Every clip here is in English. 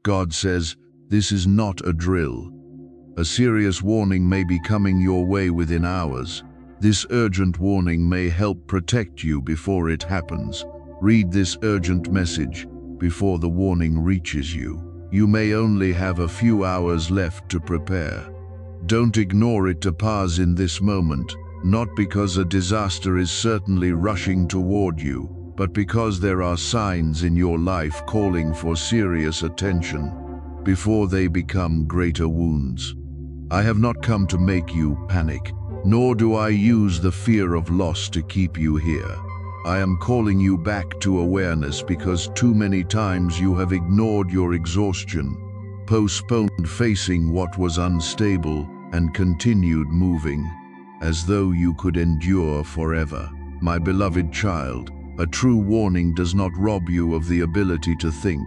God says, this is not a drill. A serious warning may be coming your way within hours. This urgent warning may help protect you before it happens. Read this urgent message before the warning reaches you. You may only have a few hours left to prepare. Don't ignore it to pass in this moment, not because a disaster is certainly rushing toward you, but because there are signs in your life calling for serious attention before they become greater wounds. I have not come to make you panic, nor do I use the fear of loss to keep you here. I am calling you back to awareness because too many times you have ignored your exhaustion, postponed facing what was unstable, and continued moving, as though you could endure forever. My beloved child, a true warning does not rob you of the ability to think.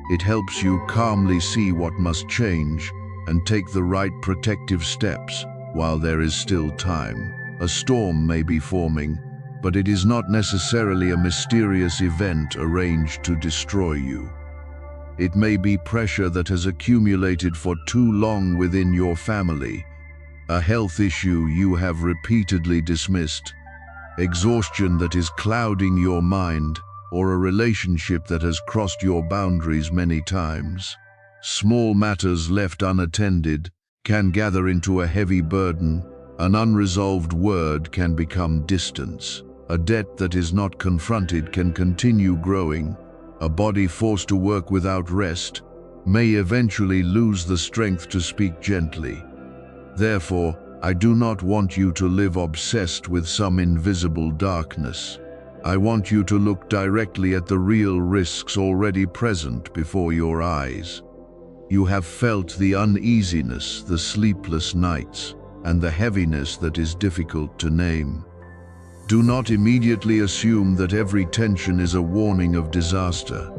It helps you calmly see what must change and take the right protective steps while there is still time. A storm may be forming, but it is not necessarily a mysterious event arranged to destroy you. It may be pressure that has accumulated for too long within your family, a health issue you have repeatedly dismissed, exhaustion that is clouding your mind, or a relationship that has crossed your boundaries many times. Small matters left unattended can gather into a heavy burden. An unresolved word can become distance. A debt that is not confronted can continue growing. A body forced to work without rest may eventually lose the strength to speak gently. Therefore, I do not want you to live obsessed with some invisible darkness. I want you to look directly at the real risks already present before your eyes. You have felt the uneasiness, the sleepless nights, and the heaviness that is difficult to name. Do not immediately assume that every tension is a warning of disaster,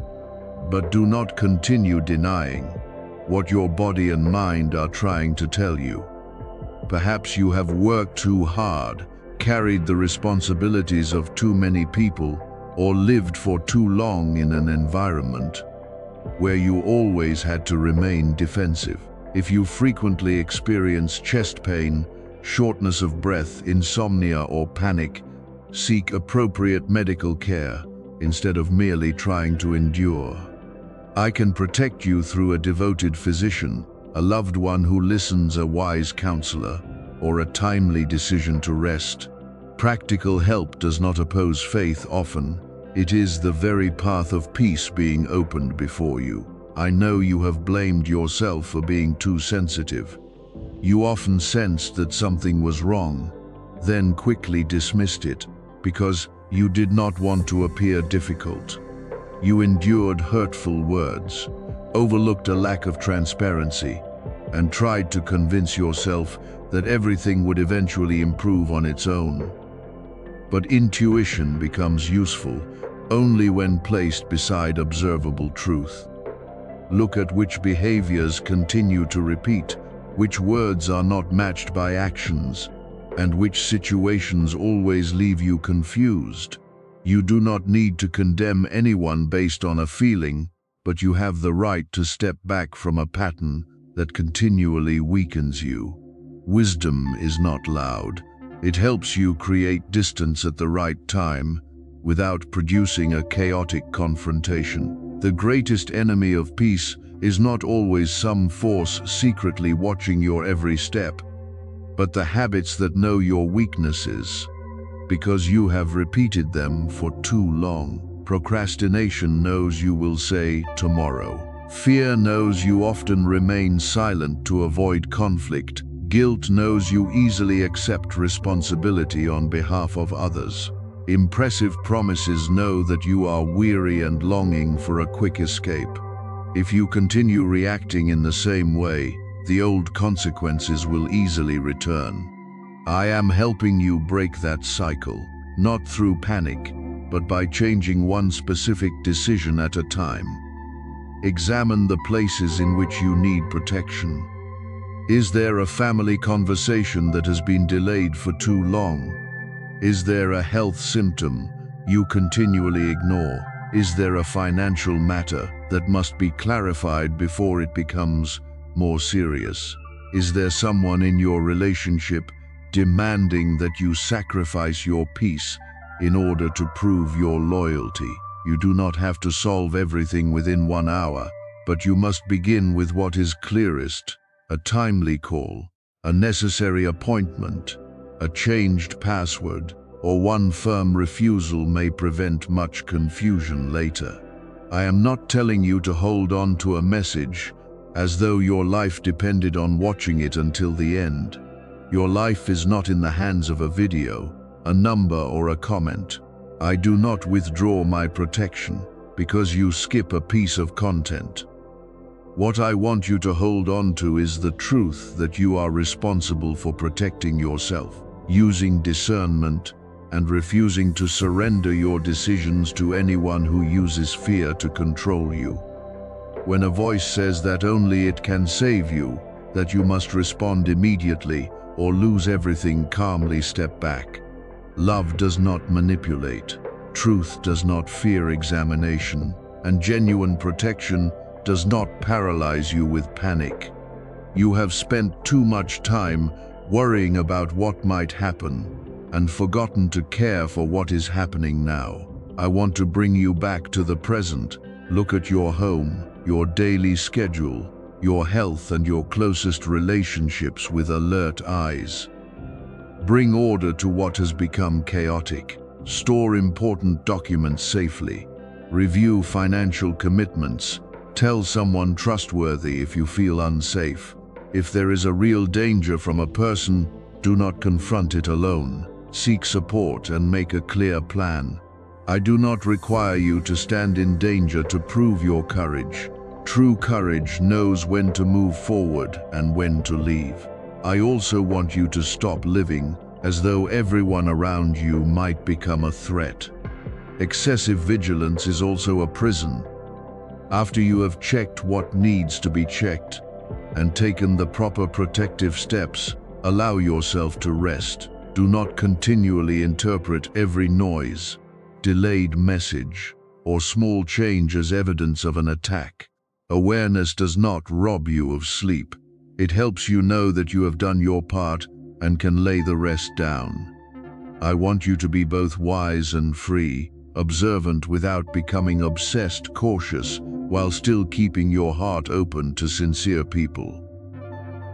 but do not continue denying what your body and mind are trying to tell you. Perhaps you have worked too hard, carried the responsibilities of too many people, or lived for too long in an environment where you always had to remain defensive. If you frequently experience chest pain, shortness of breath, insomnia, or panic, seek appropriate medical care instead of merely trying to endure. I can protect you through a devoted physician, a loved one who listens, a wise counselor, or a timely decision to rest. Practical help does not oppose faith often. It is the very path of peace being opened before you. I know you have blamed yourself for being too sensitive. You often sensed that something was wrong, then quickly dismissed it because you did not want to appear difficult. You endured hurtful words, overlooked a lack of transparency, and tried to convince yourself that everything would eventually improve on its own. But intuition becomes useful only when placed beside observable truth. Look at which behaviors continue to repeat, which words are not matched by actions, and which situations always leave you confused. You do not need to condemn anyone based on a feeling, but you have the right to step back from a pattern that continually weakens you. Wisdom is not loud. It helps you create distance at the right time without producing a chaotic confrontation. The greatest enemy of peace is not always some force secretly watching your every step, but the habits that know your weaknesses because you have repeated them for too long. Procrastination knows you will say tomorrow. Fear knows you often remain silent to avoid conflict. Guilt knows you easily accept responsibility on behalf of others. Impressive promises know that you are weary and longing for a quick escape. If you continue reacting in the same way, the old consequences will easily return. I am helping you break that cycle, not through panic, but by changing one specific decision at a time. Examine the places in which you need protection. Is there a family conversation that has been delayed for too long? Is there a health symptom you continually ignore? Is there a financial matter that must be clarified before it becomes more serious. Is there someone in your relationship demanding that you sacrifice your peace in order to prove your loyalty? You do not have to solve everything within 1 hour, but you must begin with what is clearest: a timely call, a necessary appointment. A changed password or one firm refusal may prevent much confusion later. I am not telling you to hold on to a message as though your life depended on watching it until the end. Your life is not in the hands of a video, a number, or a comment. I do not withdraw my protection because you skip a piece of content. What I want you to hold on to is the truth that you are responsible for protecting yourself, using discernment, and refusing to surrender your decisions to anyone who uses fear to control you. When a voice says that only it can save you, that you must respond immediately or lose everything, calmly step back. Love does not manipulate, truth does not fear examination, and genuine protection does not paralyze you with panic. You have spent too much time worrying about what might happen and forgotten to care for what is happening now. I want to bring you back to the present. Look at your home, your daily schedule, your health, and your closest relationships with alert eyes. Bring order to what has become chaotic. Store important documents safely. Review financial commitments. Tell someone trustworthy if you feel unsafe. If there is a real danger from a person, do not confront it alone. Seek support and make a clear plan. I do not require you to stand in danger to prove your courage. True courage knows when to move forward and when to leave. I also want you to stop living as though everyone around you might become a threat. Excessive vigilance is also a prison. After you have checked what needs to be checked and taken the proper protective steps, allow yourself to rest. Do not continually interpret every noise, delayed message, or small change as evidence of an attack. Awareness does not rob you of sleep. It helps you know that you have done your part and can lay the rest down. I want you to be both wise and free, observant without becoming obsessed, cautious, while still keeping your heart open to sincere people.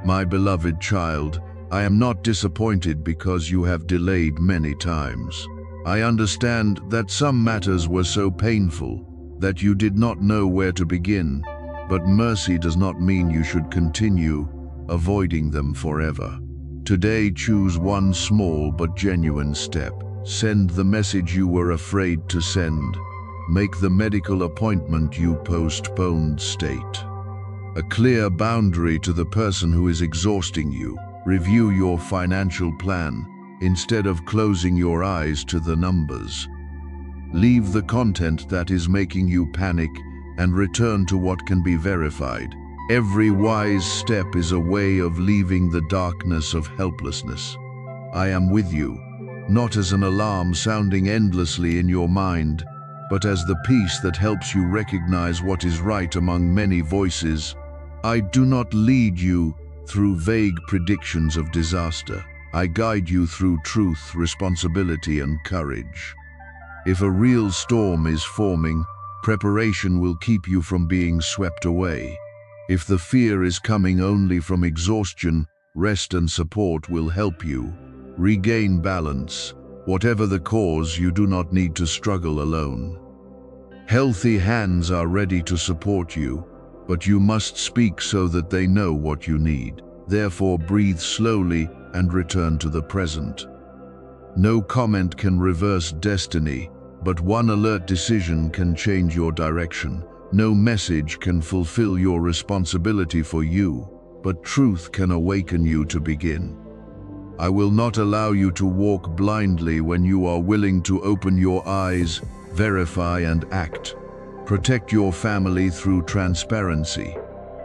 My beloved child, I am not disappointed because you have delayed many times. I understand that some matters were so painful that you did not know where to begin, but mercy does not mean you should continue avoiding them forever. Today, choose one small but genuine step. Send the message you were afraid to send. Make the medical appointment you postponed. State a clear boundary to the person who is exhausting you. Review your financial plan instead of closing your eyes to the numbers. Leave the content that is making you panic and return to what can be verified. Every wise step is a way of leaving the darkness of helplessness. I am with you, not as an alarm sounding endlessly in your mind, but as the peace that helps you recognize what is right among many voices. I do not lead you through vague predictions of disaster. I guide you through truth, responsibility, and courage. If a real storm is forming, preparation will keep you from being swept away. If the fear is coming only from exhaustion, rest and support will help you regain balance. Whatever the cause, you do not need to struggle alone. Healthy hands are ready to support you, but you must speak so that they know what you need. Therefore, breathe slowly and return to the present. No comment can reverse destiny, but one alert decision can change your direction. No message can fulfill your responsibility for you, but truth can awaken you to begin. I will not allow you to walk blindly when you are willing to open your eyes, verify, and act. Protect your family through transparency.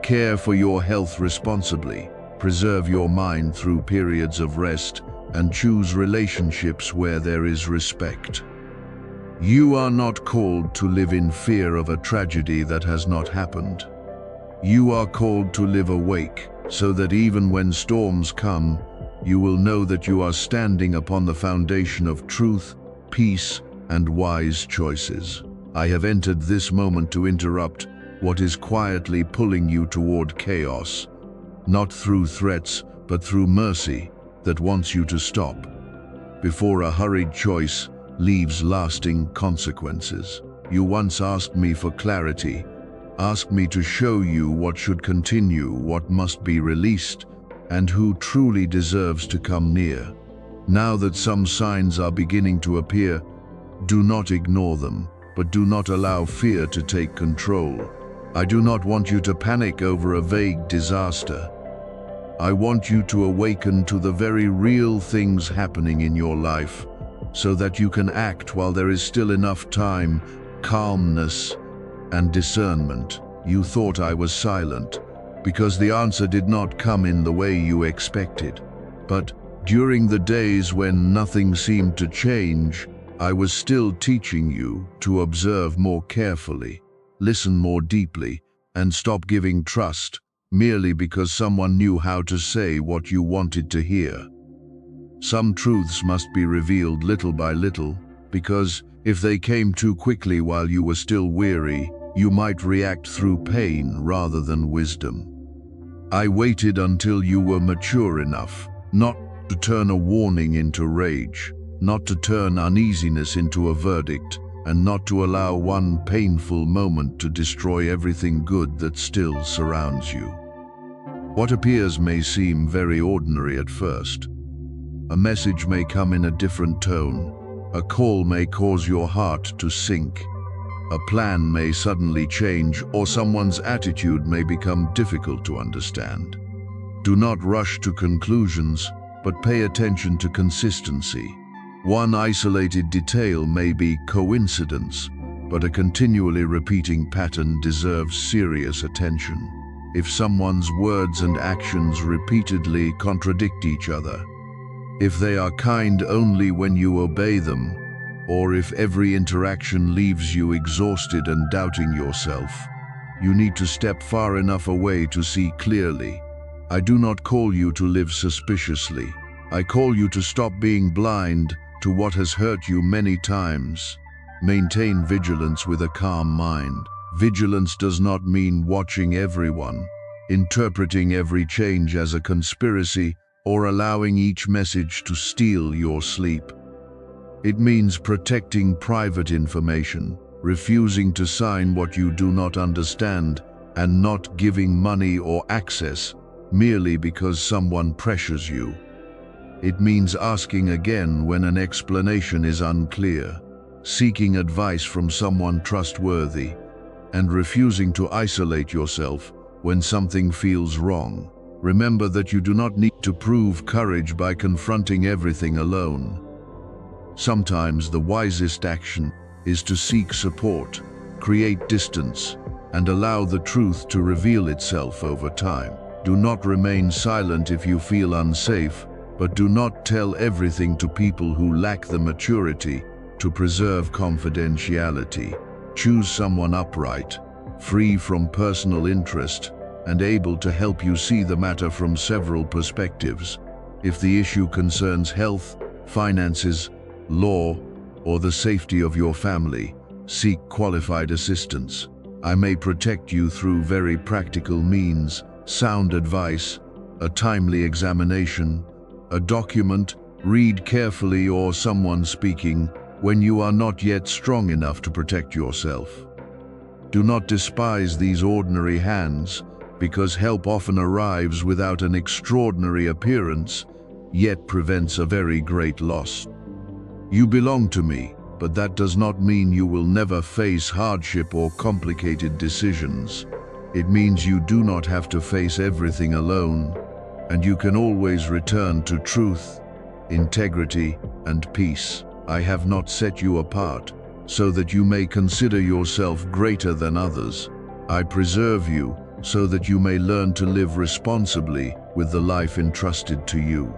Care for your health responsibly. Preserve your mind through periods of rest, and choose relationships where there is respect. You are not called to live in fear of a tragedy that has not happened. You are called to live awake, so that even when storms come, you will know that you are standing upon the foundation of truth, peace, and wise choices. I have entered this moment to interrupt what is quietly pulling you toward chaos, not through threats, but through mercy that wants you to stop before a hurried choice leaves lasting consequences. You once asked me for clarity, asked me to show you what should continue, what must be released, and who truly deserves to come near. Now that some signs are beginning to appear, do not ignore them, but do not allow fear to take control. I do not want you to panic over a vague disaster. I want you to awaken to the very real things happening in your life, so that you can act while there is still enough time, calmness, and discernment. You thought I was silent, because the answer did not come in the way you expected. But during the days when nothing seemed to change, I was still teaching you to observe more carefully, listen more deeply, and stop giving trust merely because someone knew how to say what you wanted to hear. Some truths must be revealed little by little, because if they came too quickly while you were still weary, you might react through pain rather than wisdom. I waited until you were mature enough, not to turn a warning into rage, not to turn uneasiness into a verdict, and not to allow one painful moment to destroy everything good that still surrounds you. What appears may seem very ordinary at first. A message may come in a different tone. A call may cause your heart to sink. A plan may suddenly change, or someone's attitude may become difficult to understand. Do not rush to conclusions, but pay attention to consistency. One isolated detail may be coincidence, but a continually repeating pattern deserves serious attention. If someone's words and actions repeatedly contradict each other, if they are kind only when you obey them, or if every interaction leaves you exhausted and doubting yourself, you need to step far enough away to see clearly. I do not call you to live suspiciously. I call you to stop being blind to what has hurt you many times. Maintain vigilance with a calm mind. Vigilance does not mean watching everyone, interpreting every change as a conspiracy, or allowing each message to steal your sleep. It means protecting private information, refusing to sign what you do not understand, and not giving money or access merely because someone pressures you. It means asking again when an explanation is unclear, seeking advice from someone trustworthy, and refusing to isolate yourself when something feels wrong. Remember that you do not need to prove courage by confronting everything alone. Sometimes the wisest action is to seek support, create distance, and allow the truth to reveal itself over time. Do not remain silent if you feel unsafe, but do not tell everything to people who lack the maturity to preserve confidentiality. Choose someone upright, free from personal interest, and able to help you see the matter from several perspectives. If the issue concerns health, finances, law, or the safety of your family, seek qualified assistance. I may protect you through very practical means: sound advice, a timely examination, a document, read carefully, or someone speaking when you are not yet strong enough to protect yourself. Do not despise these ordinary hands, because help often arrives without an extraordinary appearance, yet prevents a very great loss. You belong to me, but that does not mean you will never face hardship or complicated decisions. It means you do not have to face everything alone, and you can always return to truth, integrity, and peace. I have not set you apart so that you may consider yourself greater than others. I preserve you so that you may learn to live responsibly with the life entrusted to you.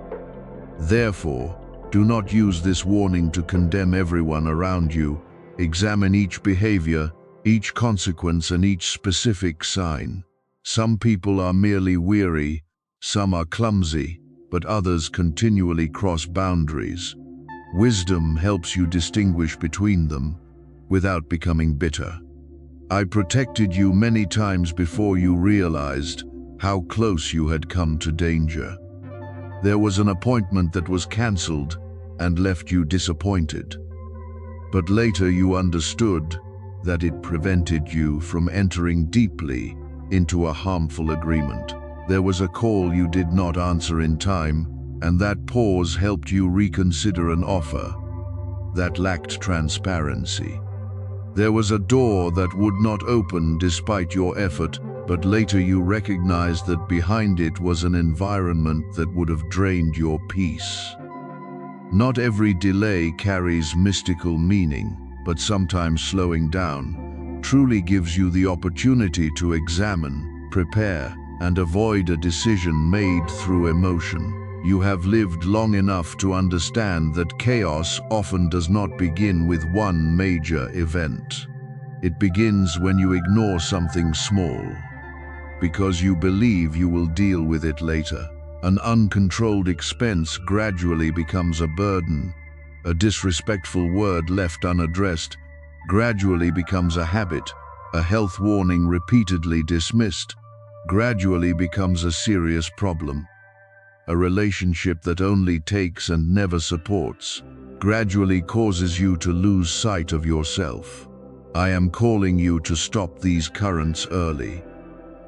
Therefore, do not use this warning to condemn everyone around you, Examine each behavior, each consequence, and each specific sign. Some people are merely weary, some are clumsy, but others continually cross boundaries. Wisdom helps you distinguish between them without becoming bitter. I protected you many times before you realized how close you had come to danger. There was an appointment that was cancelled and left you disappointed. But later you understood that it prevented you from entering deeply into a harmful agreement. There was a call you did not answer in time, and that pause helped you reconsider an offer that lacked transparency. There was a door that would not open despite your effort, but later you recognized that behind it was an environment that would have drained your peace. Not every delay carries mystical meaning, but sometimes slowing down truly gives you the opportunity to examine, prepare, and avoid a decision made through emotion. You have lived long enough to understand that chaos often does not begin with one major event. It begins when you ignore something small, because you believe you will deal with it later. An uncontrolled expense gradually becomes a burden. A disrespectful word left unaddressed gradually becomes a habit. A health warning repeatedly dismissed gradually becomes a serious problem. A relationship that only takes and never supports gradually causes you to lose sight of yourself. I am calling you to stop these currents early.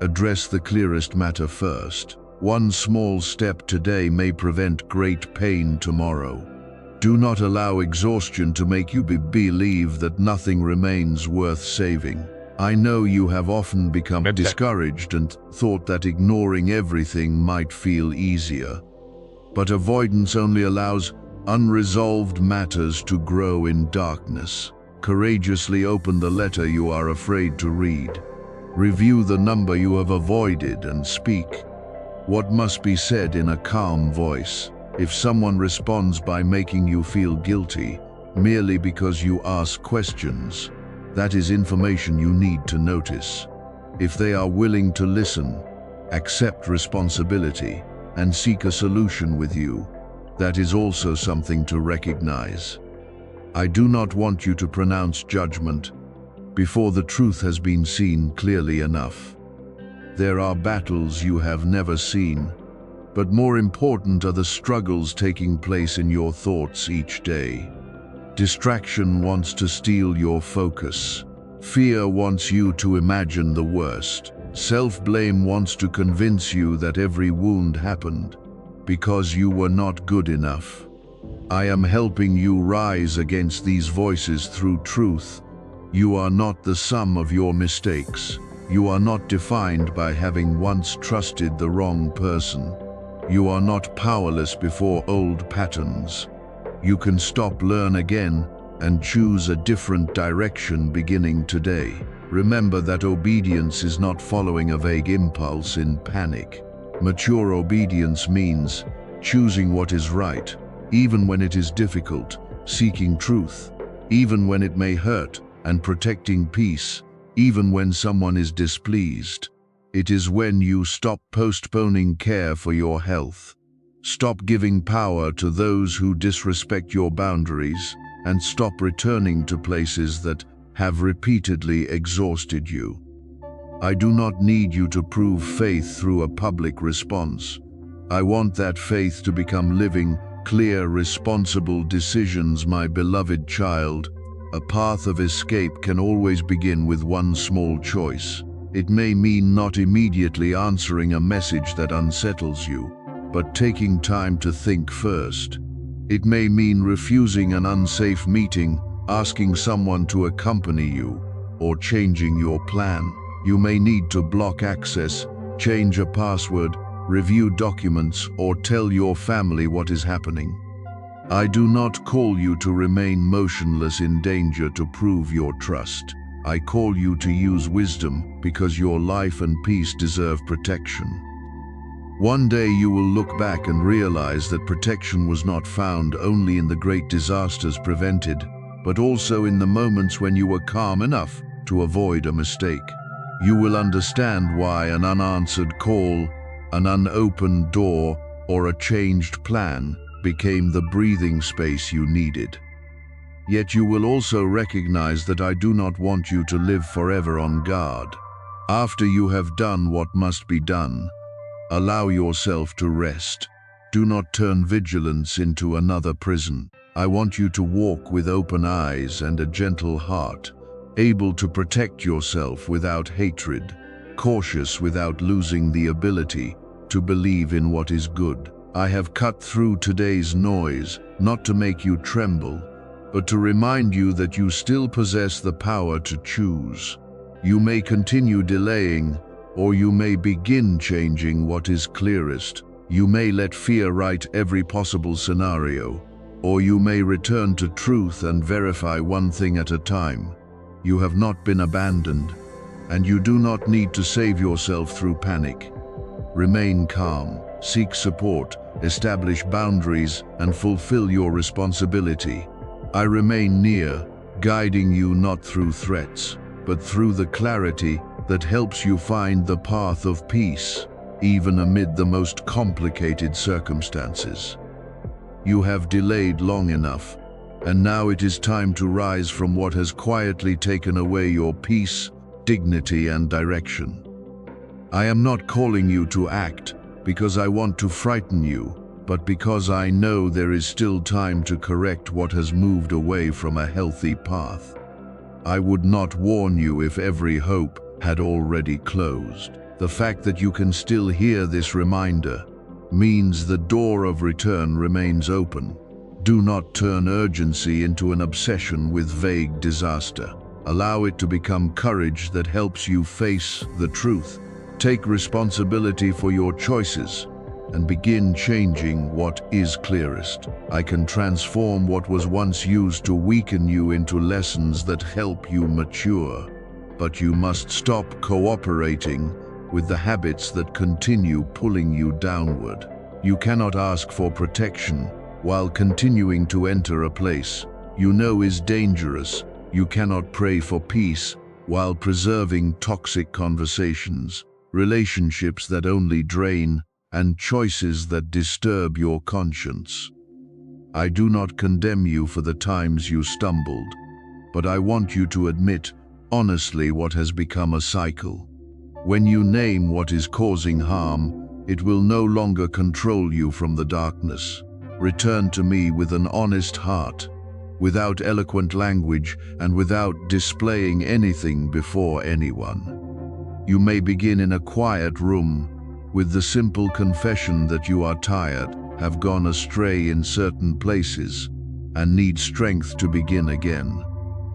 Address the clearest matter first. One small step today may prevent great pain tomorrow. Do not allow exhaustion to make you believe that nothing remains worth saving. I know you have often become discouraged and thought that ignoring everything might feel easier. But avoidance only allows unresolved matters to grow in darkness. Courageously open the letter you are afraid to read. Review the number you have avoided and speak what must be said in a calm voice. If someone responds by making you feel guilty merely because you ask questions, that is information you need to notice. If they are willing to listen, accept responsibility, and seek a solution with you, that is also something to recognize. I do not want you to pronounce judgment before the truth has been seen clearly enough. There are battles you have never seen, but more important are the struggles taking place in your thoughts each day. Distraction wants to steal your focus. Fear wants you to imagine the worst. Self-blame wants to convince you that every wound happened because you were not good enough. I am helping you rise against these voices through truth. You are not the sum of your mistakes. You are not defined by having once trusted the wrong person. You are not powerless before old patterns. You can stop, learn again, and choose a different direction beginning today. Remember that obedience is not following a vague impulse in panic. Mature obedience means choosing what is right, even when it is difficult, seeking truth, even when it may hurt, and protecting peace, even when someone is displeased. It is when you stop postponing care for your health, stop giving power to those who disrespect your boundaries, and stop returning to places that have repeatedly exhausted you. I do not need you to prove faith through a public response. I want that faith to become living, clear, responsible decisions, my beloved child. A path of escape can always begin with one small choice. It may mean not immediately answering a message that unsettles you, but taking time to think first. It may mean refusing an unsafe meeting, asking someone to accompany you, or changing your plan. You may need to block access, change a password, review documents, or tell your family what is happening. I do not call you to remain motionless in danger to prove your trust. I call you to use wisdom because your life and peace deserve protection. One day you will look back and realize that protection was not found only in the great disasters prevented, but also in the moments when you were calm enough to avoid a mistake. You will understand why an unanswered call, an unopened door, or a changed plan became the breathing space you needed. Yet you will also recognize that I do not want you to live forever on guard. After you have done what must be done, allow yourself to rest. Do not turn vigilance into another prison. I want you to walk with open eyes and a gentle heart, able to protect yourself without hatred, cautious without losing the ability to believe in what is good. I have cut through today's noise, not to make you tremble, but to remind you that you still possess the power to choose. You may continue delaying, or you may begin changing what is clearest. You may let fear write every possible scenario, or you may return to truth and verify one thing at a time. You have not been abandoned, and you do not need to save yourself through panic. Remain calm, seek support, establish boundaries, and fulfill your responsibility. I remain near, guiding you not through threats, but through the clarity that helps you find the path of peace, even amid the most complicated circumstances. You have delayed long enough, and now it is time to rise from what has quietly taken away your peace, dignity, and direction. I am not calling you to act because I want to frighten you, but because I know there is still time to correct what has moved away from a healthy path. I would not warn you if every hope had already closed. The fact that you can still hear this reminder means the door of return remains open. Do not turn urgency into an obsession with vague disaster. Allow it to become courage that helps you face the truth. Take responsibility for your choices and begin changing what is clearest. I can transform what was once used to weaken you into lessons that help you mature. But you must stop cooperating with the habits that continue pulling you downward. You cannot ask for protection while continuing to enter a place you know is dangerous. You cannot pray for peace while preserving toxic conversations, relationships that only drain, and choices that disturb your conscience. I do not condemn you for the times you stumbled, but I want you to admit honestly what has become a cycle. When you name what is causing harm, it will no longer control you from the darkness. Return to me with an honest heart, without eloquent language and without displaying anything before anyone. You may begin in a quiet room, with the simple confession that you are tired, have gone astray in certain places, and need strength to begin again.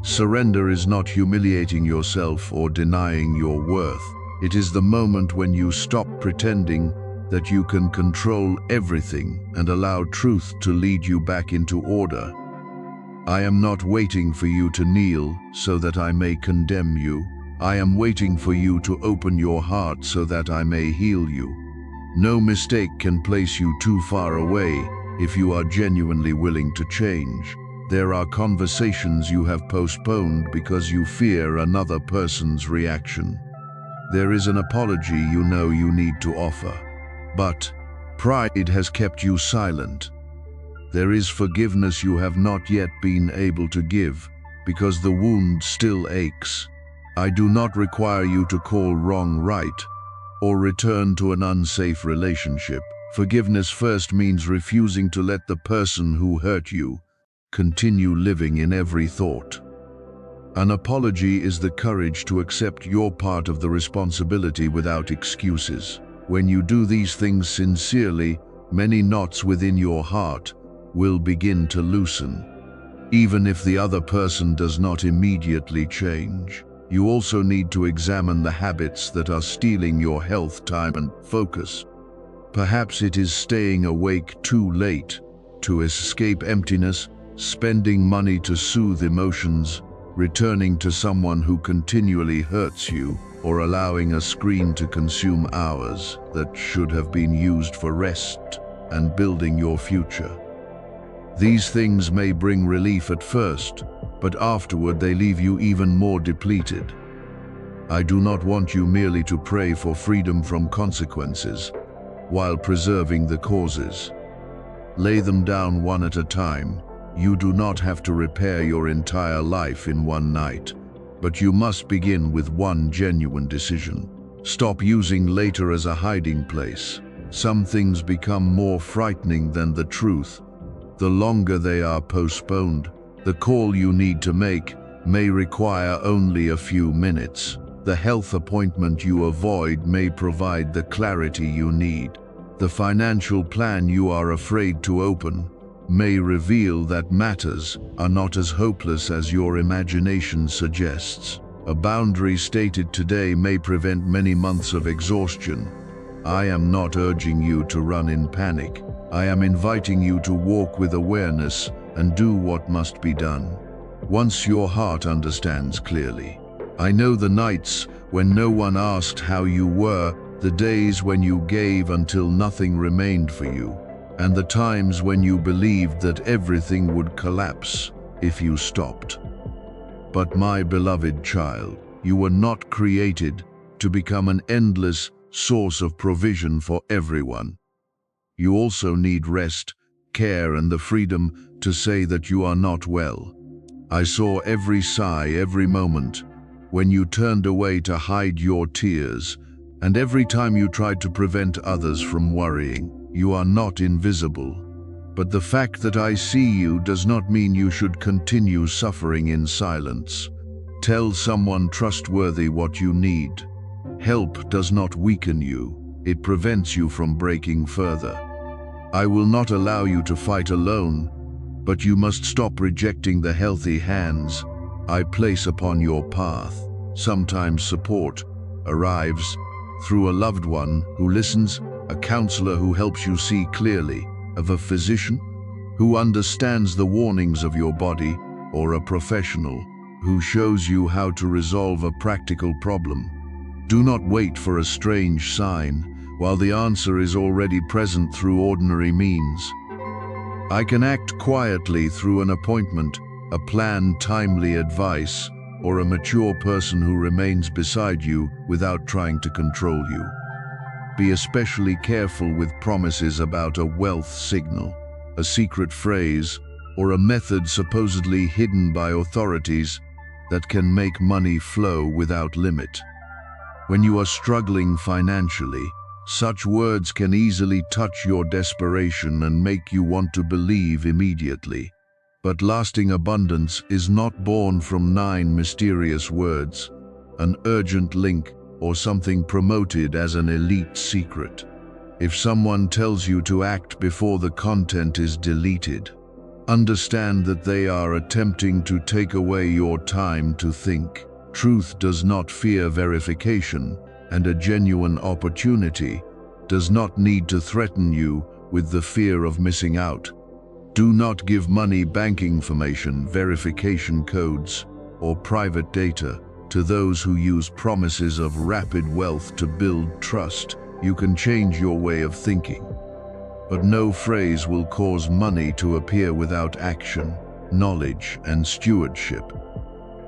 Surrender is not humiliating yourself or denying your worth. It is the moment when you stop pretending that you can control everything and allow truth to lead you back into order. I am not waiting for you to kneel so that I may condemn you. I am waiting for you to open your heart so that I may heal you. No mistake can place you too far away if you are genuinely willing to change. There are conversations you have postponed because you fear another person's reaction. There is an apology you know you need to offer, but pride has kept you silent. There is forgiveness you have not yet been able to give because the wound still aches. I do not require you to call wrong right or return to an unsafe relationship. Forgiveness first means refusing to let the person who hurt you continue living in every thought. An apology is the courage to accept your part of the responsibility without excuses. When you do these things sincerely, many knots within your heart will begin to loosen, even if the other person does not immediately change. You also need to examine the habits that are stealing your health, time, and focus. Perhaps it is staying awake too late to escape emptiness, spending money to soothe emotions, returning to someone who continually hurts you, or allowing a screen to consume hours that should have been used for rest and building your future. These things may bring relief at first, but afterward they leave you even more depleted. I do not want you merely to pray for freedom from consequences, while preserving the causes. Lay them down one at a time. You do not have to repair your entire life in one night, but you must begin with one genuine decision. Stop using later as a hiding place. Some things become more frightening than the truth. The longer they are postponed, the call you need to make may require only a few minutes. The health appointment you avoid may provide the clarity you need. The financial plan you are afraid to open may reveal that matters are not as hopeless as your imagination suggests. A boundary stated today may prevent many months of exhaustion. I am not urging you to run in panic. I am inviting you to walk with awareness and do what must be done. Once your heart understands clearly. I know the nights when no one asked how you were, the days when you gave until nothing remained for you, and the times when you believed that everything would collapse if you stopped. But my beloved child, you were not created to become an endless source of provision for everyone. You also need rest, care, and the freedom to say that you are not well. I saw every sigh, every moment, when you turned away to hide your tears, and every time you tried to prevent others from worrying. You are not invisible. But the fact that I see you does not mean you should continue suffering in silence. Tell someone trustworthy what you need. Help does not weaken you, it prevents you from breaking further. I will not allow you to fight alone, but you must stop rejecting the healthy hands I place upon your path. Sometimes support arrives through a loved one who listens, a counselor who helps you see clearly, of a physician who understands the warnings of your body, or a professional who shows you how to resolve a practical problem. Do not wait for a strange sign while the answer is already present through ordinary means. I can act quietly through an appointment, a plan, timely advice, or a mature person who remains beside you without trying to control you. Be especially careful with promises about a wealth signal, a secret phrase, or a method supposedly hidden by authorities that can make money flow without limit. When you are struggling financially, such words can easily touch your desperation and make you want to believe immediately. But lasting abundance is not born from 9 mysterious words, an urgent link, or something promoted as an elite secret. If someone tells you to act before the content is deleted, understand that they are attempting to take away your time to think. Truth does not fear verification, and a genuine opportunity does not need to threaten you with the fear of missing out. Do not give money, banking information, verification codes, or private data to those who use promises of rapid wealth to build trust. You can change your way of thinking, but no phrase will cause money to appear without action, knowledge, and stewardship.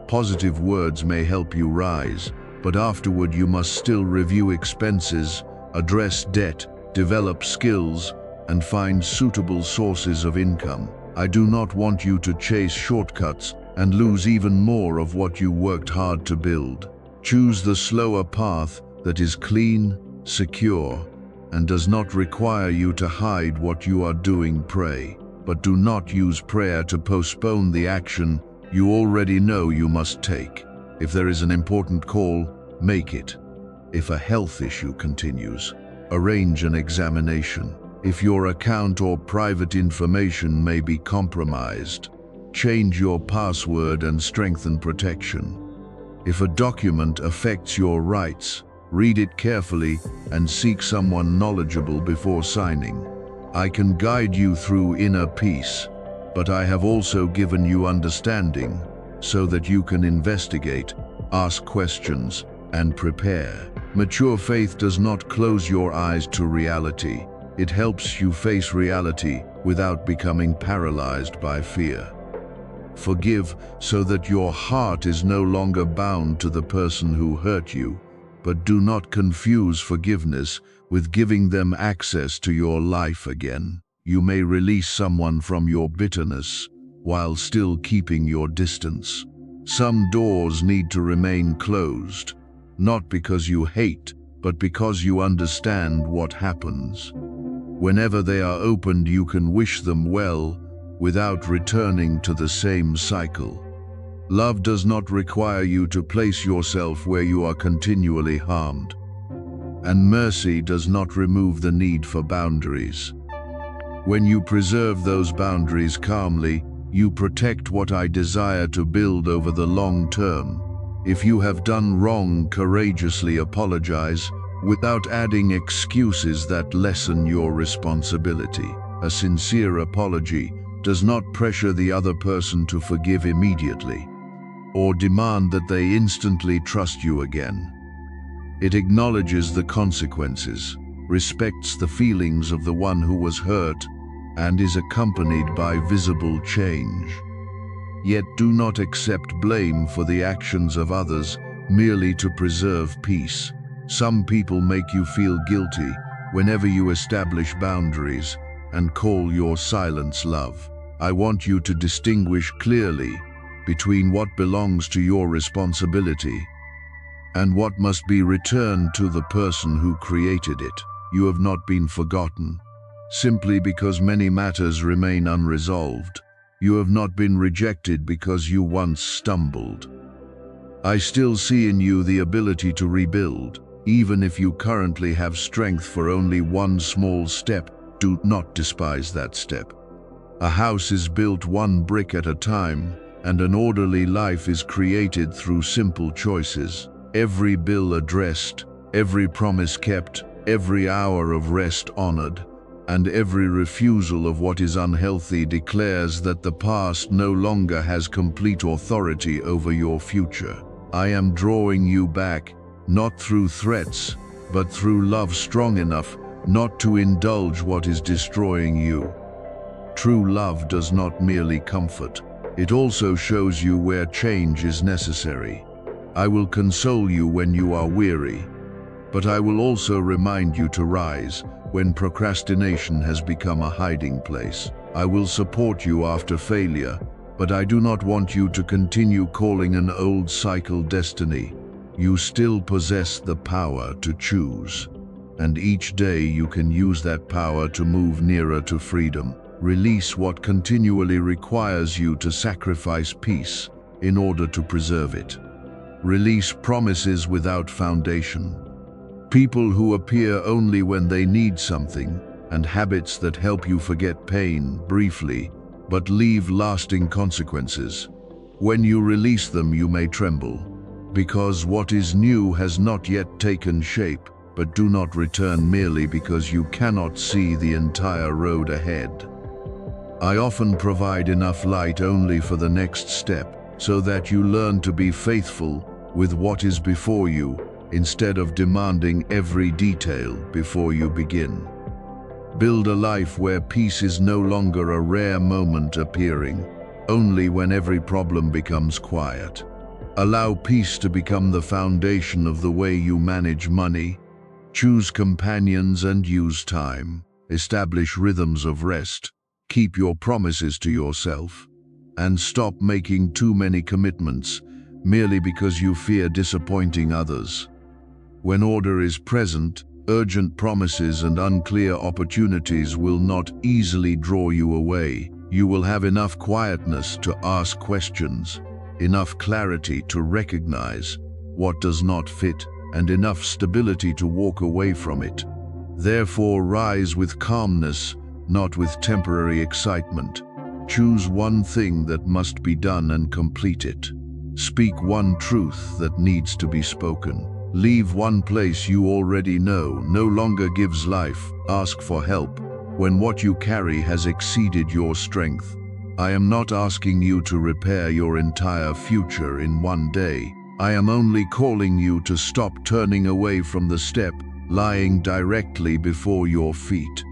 Positive words may help you rise, but afterward you must still review expenses, address debt, develop skills, and find suitable sources of income. I do not want you to chase shortcuts and lose even more of what you worked hard to build. Choose the slower path that is clean, secure, and does not require you to hide what you are doing. Pray, but do not use prayer to postpone the action you already know you must take. If there is an important call, make it. If a health issue continues, arrange an examination. If your account or private information may be compromised, change your password and strengthen protection. If a document affects your rights, read it carefully and seek someone knowledgeable before signing. I can guide you through inner peace, but I have also given you understanding so that you can investigate, ask questions, and prepare. Mature faith does not close your eyes to reality. It helps you face reality without becoming paralyzed by fear. Forgive so that your heart is no longer bound to the person who hurt you, but do not confuse forgiveness with giving them access to your life again. You may release someone from your bitterness while still keeping your distance. Some doors need to remain closed, not because you hate, but because you understand what happens. Whenever they are opened, you can wish them well without returning to the same cycle. Love does not require you to place yourself where you are continually harmed. And mercy does not remove the need for boundaries. When you preserve those boundaries calmly, you protect what I desire to build over the long term. If you have done wrong, courageously apologize without adding excuses that lessen your responsibility. A sincere apology does not pressure the other person to forgive immediately or demand that they instantly trust you again. It acknowledges the consequences, respects the feelings of the one who was hurt, and is accompanied by visible change. Yet do not accept blame for the actions of others merely to preserve peace. Some people make you feel guilty whenever you establish boundaries and call your silence love. I want you to distinguish clearly between what belongs to your responsibility and what must be returned to the person who created it. You have not been forgotten. Simply because many matters remain unresolved, you have not been rejected because you once stumbled. I still see in you the ability to rebuild. Even if you currently have strength for only one small step, do not despise that step. A house is built one brick at a time, and an orderly life is created through simple choices. Every bill addressed, every promise kept, every hour of rest honored, and every refusal of what is unhealthy declares that the past no longer has complete authority over your future. I am drawing you back, not through threats, but through love strong enough not to indulge what is destroying you. True love does not merely comfort, it also shows you where change is necessary. I will console you when you are weary, but I will also remind you to rise when procrastination has become a hiding place. I will support you after failure, but I do not want you to continue calling an old cycle destiny. You still possess the power to choose, and each day you can use that power to move nearer to freedom. Release what continually requires you to sacrifice peace in order to preserve it. Release promises without foundation. People who appear only when they need something, and habits that help you forget pain briefly, but leave lasting consequences. When you release them, you may tremble, because what is new has not yet taken shape, but do not return merely because you cannot see the entire road ahead. I often provide enough light only for the next step, so that you learn to be faithful with what is before you, instead of demanding every detail before you begin. Build a life where peace is no longer a rare moment appearing, only when every problem becomes quiet. Allow peace to become the foundation of the way you manage money. Choose companions and use time. Establish rhythms of rest. Keep your promises to yourself. And stop making too many commitments merely because you fear disappointing others. When order is present, urgent promises and unclear opportunities will not easily draw you away. You will have enough quietness to ask questions, enough clarity to recognize what does not fit, and enough stability to walk away from it. Therefore, rise with calmness, not with temporary excitement. Choose one thing that must be done and complete it. Speak one truth that needs to be spoken. Leave one place you already know no longer gives life. Ask for help when what you carry has exceeded your strength. I am not asking you to repair your entire future in one day. I am only calling you to stop turning away from the step lying directly before your feet.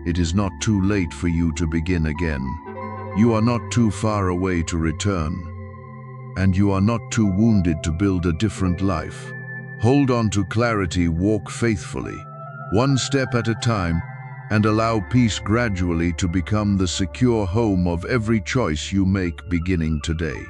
It is not too late for you to begin again. You are not too far away to return, and you are not too wounded to build a different life. Hold on to clarity, walk faithfully, one step at a time, and allow peace gradually to become the secure home of every choice you make beginning today.